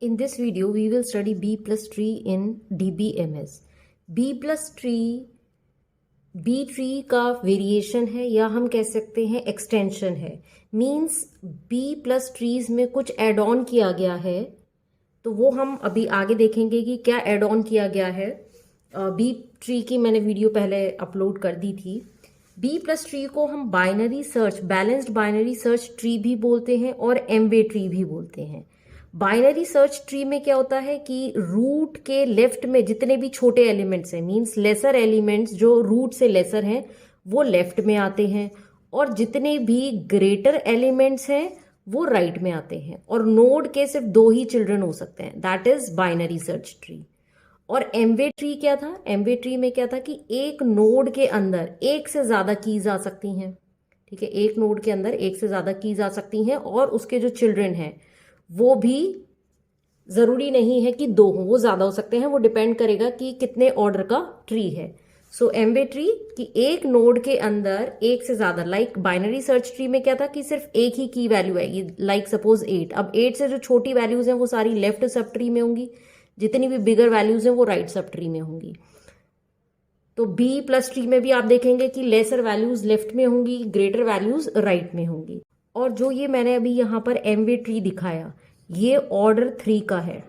In this video, we will study B plus tree in DBMS. B plus tree B tree का variation है या हम कह सकते हैं एक्सटेंशन है। मीन्स बी प्लस ट्रीज में कुछ एड ऑन किया गया है, तो वो हम अभी आगे देखेंगे कि क्या एड ऑन किया गया है। बी ट्री की मैंने वीडियो पहले अपलोड कर दी थी। बी प्लस ट्री को हम binary search, balanced binary search tree भी बोलते हैं और एमवे ट्री भी बोलते हैं। बाइनरी सर्च ट्री में क्या होता है कि रूट के लेफ्ट में जितने भी छोटे एलिमेंट्स हैं, मींस लेसर एलिमेंट्स जो रूट से लेसर हैं, वो लेफ्ट में आते हैं, और जितने भी ग्रेटर एलिमेंट्स हैं वो राइट में आते हैं। और नोड के सिर्फ दो ही चिल्ड्रन हो सकते हैं, that is binary search tree. और एमवे ट्री क्या था? एमवे ट्री में क्या था कि एक नोड के अंदर एक से ज्यादा कीज आ सकती हैं। ठीक है, एक नोड के अंदर एक से ज्यादा कीज आ सकती हैं, और उसके जो चिल्ड्रन हैं वो भी जरूरी नहीं है कि दो हो, वो ज्यादा हो सकते हैं। वो डिपेंड करेगा कि कितने ऑर्डर का ट्री है। सो एमवे ट्री कि एक नोड के अंदर एक से ज्यादा, लाइक बाइनरी सर्च ट्री में क्या था कि सिर्फ एक ही की वैल्यू है, लाइक सपोज 8। अब 8 से जो छोटी वैल्यूज हैं वो सारी लेफ्ट सब ट्री में होंगी, जितनी भी बिगर वैल्यूज हैं वो राइट सब ट्री में होंगी। तो बी प्लस ट्री में भी आप देखेंगे कि लेसर वैल्यूज लेफ्ट में होंगी, ग्रेटर वैल्यूज राइट में होंगी। और जो ये मैंने अभी यहाँ पर एमवे ट्री दिखाया, ये ऑर्डर 3 का है।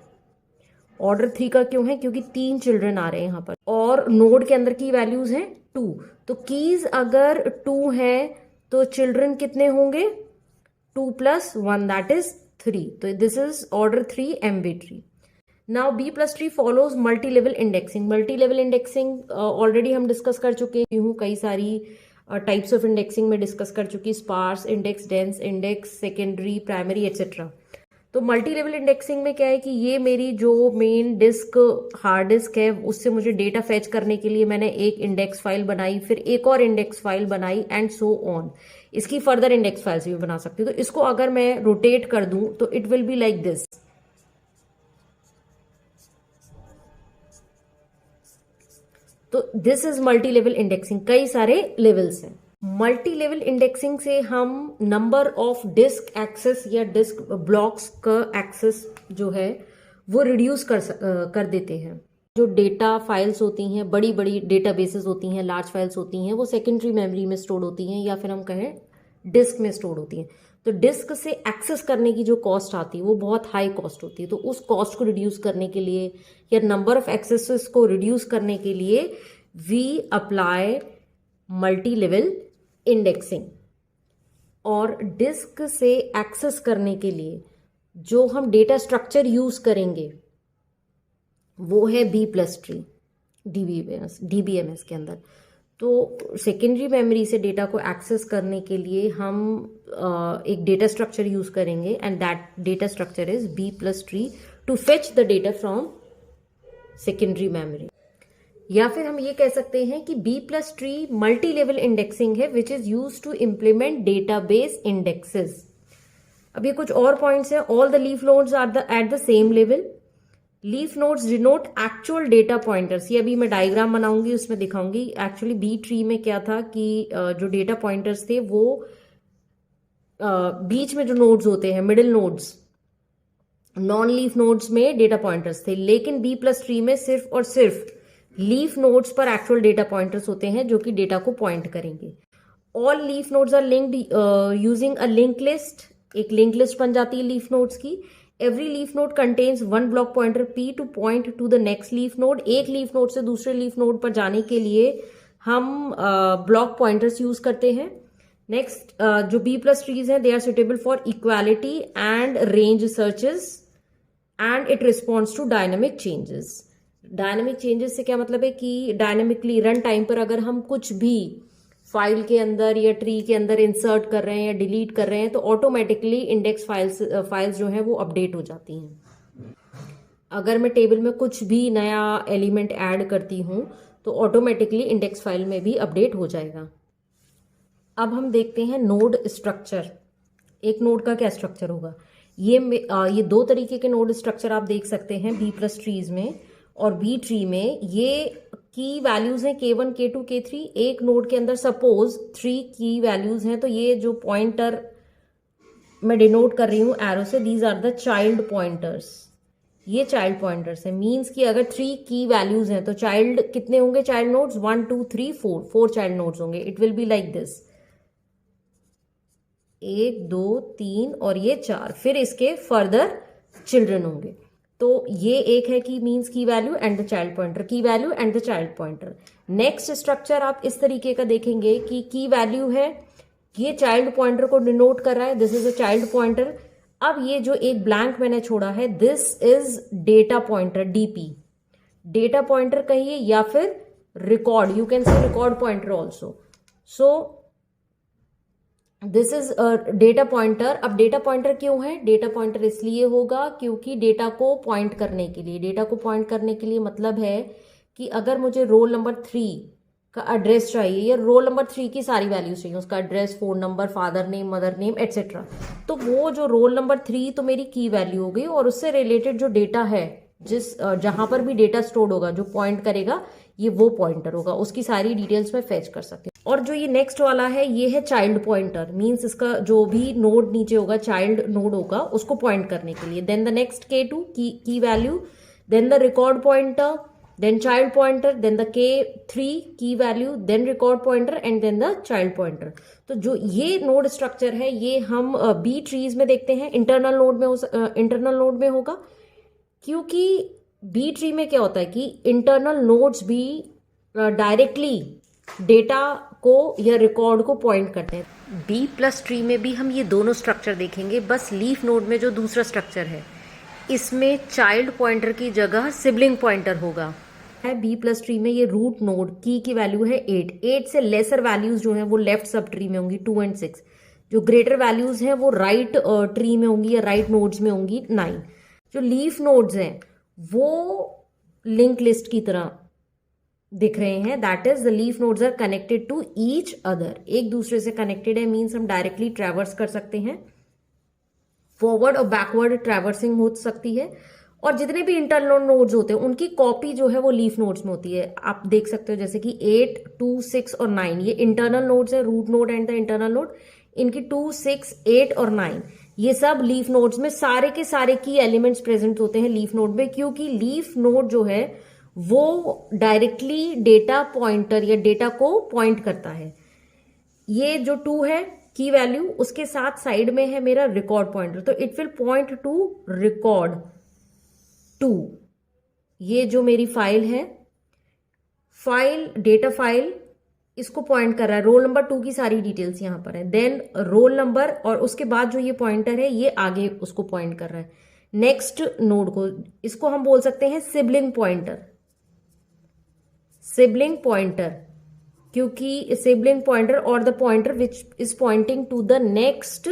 ऑर्डर 3 का क्यों है? क्योंकि 3 चिल्ड्रन आ रहे हैं यहाँ पर, और नोड के अंदर की वैल्यूज हैं 2। तो कीज अगर 2 है तो चिल्ड्रन कितने होंगे? 2 + 1 दैट इज 3। तो this is order 3 m way tree. Now B plus tree follows multi level indexing. Multi level indexing already हम डिस्कस कर चुके हूँ, कई सारी टाइप्स ऑफ इंडेक्सिंग में डिस्कस कर चुकी, sparse index, dense index, secondary, primary etcetera. तो मल्टी लेवल इंडेक्सिंग में क्या है कि ये मेरी जो मेन डिस्क, हार्ड डिस्क है, उससे मुझे डेटा फेच करने के लिए मैंने एक इंडेक्स फाइल बनाई, फिर एक और इंडेक्स फाइल बनाई, एंड सो ऑन। इसकी फर्दर इंडेक्स फाइल्स भी बना सकती हूँ। तो इसको अगर मैं रोटेट कर दूं तो it will be like this. तो this is multi level indexing, कई सारे लेवल्स हैं। मल्टी लेवल इंडेक्सिंग से हम नंबर ऑफ डिस्क एक्सेस या डिस्क ब्लॉक्स का एक्सेस जो है वो रिड्यूस कर देते हैं। जो डेटा फाइल्स होती हैं, बड़ी बड़ी डेटाबेसेस होती हैं, लार्ज फाइल्स होती हैं, वो सेकेंडरी मेमोरी में स्टोर होती हैं, या फिर हम कहें डिस्क में स्टोर होती हैं। तो डिस्क से एक्सेस करने की जो कॉस्ट आती है वो बहुत हाई कॉस्ट होती है। तो उस कॉस्ट को रिड्यूस करने के लिए या नंबर ऑफ एक्सेसेस को रिड्यूस करने के लिए we apply multi level indexing. और डिस्क से एक्सेस करने के लिए जो हम डेटा स्ट्रक्चर यूज करेंगे वो है बी प्लस ट्री डीबीएमएस के अंदर। तो सेकेंडरी मेमोरी से डेटा को एक्सेस करने के लिए हम एक डेटा स्ट्रक्चर यूज करेंगे, and that data structure is B plus tree to fetch the data from secondary memory. या फिर हम ये कह सकते हैं कि B plus tree multi level indexing है which is used to implement database indexes. अब ये कुछ और पॉइंट्स हैं। All the leaf nodes are at the same level. Leaf nodes denote actual data pointers. ये अभी मैं डायग्राम बनाऊंगी, उसमें दिखाऊंगी। एक्चुअली बी ट्री में क्या था कि जो डेटा पॉइंटर्स थे वो बीच में जो नोड्स होते हैं, middle nodes, non leaf nodes में डेटा पॉइंटर्स थे। लेकिन बी प्लस ट्री में सिर्फ और सिर्फ लीफ नोड्स पर एक्चुअल डेटा पॉइंटर्स होते हैं जो कि डेटा को पॉइंट करेंगे। All leaf nodes are linked using a link list. एक लिंक लिस्ट बन जाती है लीफ नोड्स की। Every leaf node contains one block pointer P to point to the next leaf node. एक लीफ नोड से दूसरे leaf node पर जाने के लिए हम ब्लॉक पॉइंटर्स यूज करते हैं। नेक्स्ट, जो बी प्लस ट्रीज हैं they are suitable for equality and range searches, and it responds to dynamic changes. Dynamic changes से क्या मतलब है कि डायनेमिकली रन टाइम पर अगर हम कुछ भी फाइल के अंदर या ट्री के अंदर इंसर्ट कर रहे हैं या डिलीट कर रहे हैं तो ऑटोमेटिकली इंडेक्स फाइल्स जो है वो अपडेट हो जाती हैं। अगर मैं टेबल में कुछ भी नया एलिमेंट ऐड करती हूं तो ऑटोमेटिकली इंडेक्स फाइल में भी अपडेट हो जाएगा। अब हम देखते हैं नोड स्ट्रक्चर। एक नोड का क्या स्ट्रक्चर होगा? ये दो तरीके के नोड स्ट्रक्चर आप देख सकते हैं बी प्लस ट्रीज में और बी ट्री में। ये की वैल्यूज हैं K1, K2, K3। एक नोड के अंदर सपोज 3 की वैल्यूज हैं, तो ये जो पॉइंटर मैं डिनोट कर रही हूं एरो से, these are the child pointers. ये चाइल्ड पॉइंटर्स है। मीन्स कि अगर 3 की वैल्यूज हैं तो चाइल्ड कितने होंगे, चाइल्ड नोड्स 1 2 3 4, 4 चाइल्ड नोड्स होंगे। It will be like this, 1 2 3 और ये 4, फिर इसके फर्दर चिल्ड्रन होंगे। तो ये एक है कि means key value and the child pointer, key value and the child pointer. Next structure आप इस तरीके का देखेंगे कि की वैल्यू है, ये चाइल्ड पॉइंटर को डिनोट कर रहा है, this is a child pointer. अब ये जो एक ब्लैंक मैंने छोड़ा है, this is data pointer, DP, data pointer कहिए या फिर record, you can say record pointer also. So this is data pointer. अब डेटा पॉइंटर क्यों है, डेटा पॉइंटर इसलिए होगा क्योंकि डेटा को पॉइंट करने के लिए, डेटा को पॉइंट करने के लिए मतलब है कि अगर मुझे रोल नंबर 3 का एड्रेस चाहिए या रोल नंबर 3 की सारी वैल्यूज चाहिए, उसका address, phone number, father name, mother name etcetera, तो वो जो रोल नंबर 3 तो मेरी की वैल्यू हो गई, और उससे रिलेटेड जो डेटा है, जिस जहां पर भी डेटा स्टोर्ड होगा, जो पॉइंट करेगा ये वो पॉइंटर होगा, उसकी सारी डिटेल्स में फेच कर सकती हूँ। और जो ये नेक्स्ट वाला है ये है चाइल्ड पॉइंटर, मींस इसका जो भी नोड नीचे होगा, चाइल्ड नोड होगा, उसको पॉइंट करने के लिए। देन द नेक्स्ट K2 की value, then the record pointer, then child pointer, then the K3 की value, then record pointer and then the child pointer। तो जो ये नोड स्ट्रक्चर है ये हम बी ट्रीज में देखते हैं, इंटरनल नोड में होगा, क्योंकि बी ट्री में क्या होता है कि इंटरनल नोड्स भी डायरेक्टली डेटा को या रिकॉर्ड को पॉइंट करते हैं। बी प्लस ट्री में भी हम ये दोनों स्ट्रक्चर देखेंगे, बस लीफ नोड में जो दूसरा स्ट्रक्चर है इसमें चाइल्ड पॉइंटर की जगह सिबलिंग पॉइंटर होगा। है बी प्लस ट्री में ये रूट नोड की वैल्यू है 8, 8 से लेसर वैल्यूज जो हैं वो लेफ्ट सब ट्री में होंगी 2 and 6, जो ग्रेटर वैल्यूज हैं वो राइट ट्री में होंगी या राइट नोड्स में होंगी 9। जो लीफ नोड्स हैं वो लिंक लिस्ट की तरह दिख रहे हैं, that is the leaf nodes are connected to each other, एक दूसरे से कनेक्टेड है, मीन्स हम डायरेक्टली ट्रैवर्स कर सकते हैं, फॉरवर्ड और बैकवर्ड ट्रैवर्सिंग हो सकती है। और जितने भी इंटरनल नोड्स होते हैं उनकी कॉपी जो है वो लीफ नोड्स में होती है। आप देख सकते हो जैसे कि 8 2 6 और 9 ये इंटरनल नोड्स है, root node and the internal node, इनकी 2 6 8 और 9 ये सब लीफ नोड्स में सारे के सारे की एलिमेंट्स प्रेजेंट होते हैं लीफ नोड में, क्योंकि लीफ नोड जो है वो डायरेक्टली डेटा पॉइंटर या डेटा को पॉइंट करता है। ये जो 2 है की वैल्यू, उसके साथ साइड में है मेरा रिकॉर्ड पॉइंटर, तो it will point to record 2। ये जो मेरी फाइल है, फाइल डेटा फाइल, इसको पॉइंट कर रहा है, रोल नंबर 2 की सारी डिटेल्स यहां पर है, देन रोल नंबर, और उसके बाद जो ये पॉइंटर है ये आगे उसको पॉइंट कर रहा है नेक्स्ट नोड को। इसको हम बोल सकते हैं सिबलिंग पॉइंटर, सिबलिंग पॉइंटर, क्योंकि सिबलिंग पॉइंटर और the pointer which is pointing to the next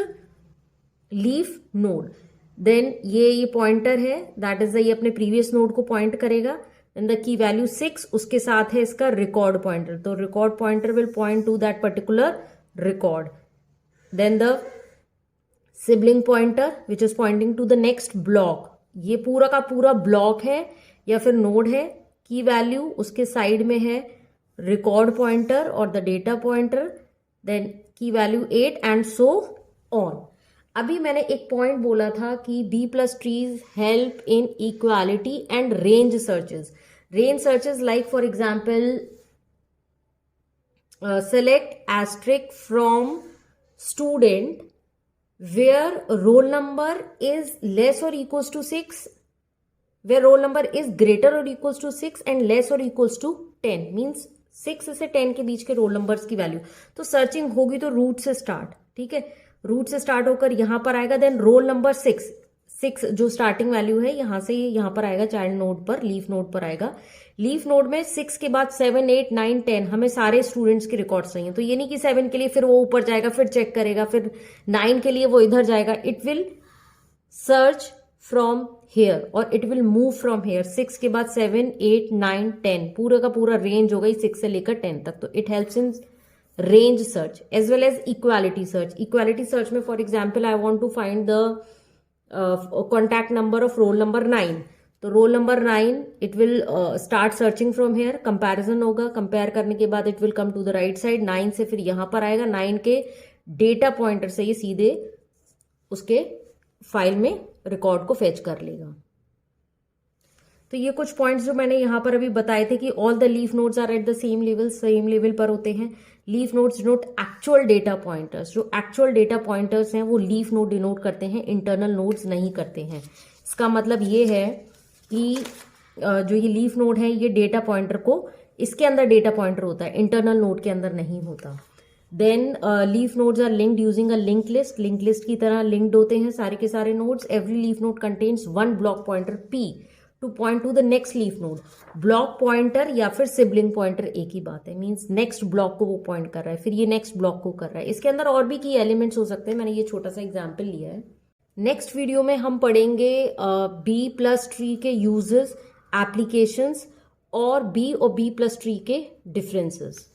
leaf node. Then ये पॉइंटर है, दैट इज ये अपने प्रीवियस नोड को पॉइंट करेगा। देन द की वैल्यू 6, उसके साथ है इसका रिकॉर्ड पॉइंटर, तो record pointer will point to that particular record. Then the sibling pointer which is pointing to the next block, ये पूरा का पूरा ब्लॉक है या फिर नोड है। की वैल्यू उसके साइड में है रिकॉर्ड पॉइंटर और the data pointer, then the key 8 and so on. अभी मैंने एक पॉइंट बोला था कि B plus trees help in equality and range searches. Range searches like for example select asterisk from student where roll number is less और equals to 6, where roll number is greater or equals to 6 and less or equals to 10, means 6 से 10 के बीच के roll numbers की value. तो searching होगी तो root से start, ठीक है, रूट से स्टार्ट होकर यहां पर आएगा, देन रोल नंबर 6 जो स्टार्टिंग वैल्यू है यहां से यहां पर आएगा, चाइल्ड नोड पर, लीफ नोड पर आएगा। लीफ नोड में 6 के बाद 7 8 9 10 हमें सारे स्टूडेंट्स के रिकॉर्ड्स चाहिए, तो ये नहीं कि 7 के लिए फिर वो ऊपर जाएगा फिर चेक करेगा, फिर 9 के लिए वो इधर जाएगा, it will search from here और it will move from here. 6 के बाद 7 8 9 10 पूरा का पूरा रेंज हो गई 6 से लेकर 10 तक, तो it helps in range search as well as equality search. Equality search में for example I want to find the contact number of roll number 9, तो roll number 9 it will start searching from here, comparison होगा, compare करने के बाद it will come to the right side, 9 से फिर यहां पर आएगा, 9 के डेटा पॉइंटर से ये सीधे उसके फाइल में रिकॉर्ड को फेच कर लेगा। तो ये कुछ पॉइंट्स जो मैंने यहाँ पर अभी बताए थे कि all the leaf nodes are at the same level पर होते हैं। Leaf nodes denote actual data pointers, जो एक्चुअल डेटा पॉइंटर्स हैं वो लीफ नोड डिनोट करते हैं, इंटरनल नोड्स नहीं करते हैं। इसका मतलब ये है कि जो ये लीफ नोड है ये डेटा पॉइंटर को, इसके अंदर डेटा पॉइंटर होता है, इंटरनल नोड के अंदर नहीं होता। Then leaf nodes are linked using a link list की तरह लिंक्ड होते हैं सारे के सारे nodes. Every leaf node contains one block pointer P to point to the next leaf node. Block pointer या फिर सिबलिंग पॉइंटर एक ही बात है, मींस नेक्स्ट ब्लॉक को वो पॉइंट कर रहा है, फिर ये नेक्स्ट ब्लॉक को कर रहा है। इसके अंदर और भी की एलिमेंट्स हो सकते हैं, मैंने ये छोटा सा एग्जाम्पल लिया है। नेक्स्ट वीडियो में हम पढ़ेंगे बी प्लस ट्री के यूजेस, एप्लीकेशंस और बी प्लस ट्री के डिफरेंसेस।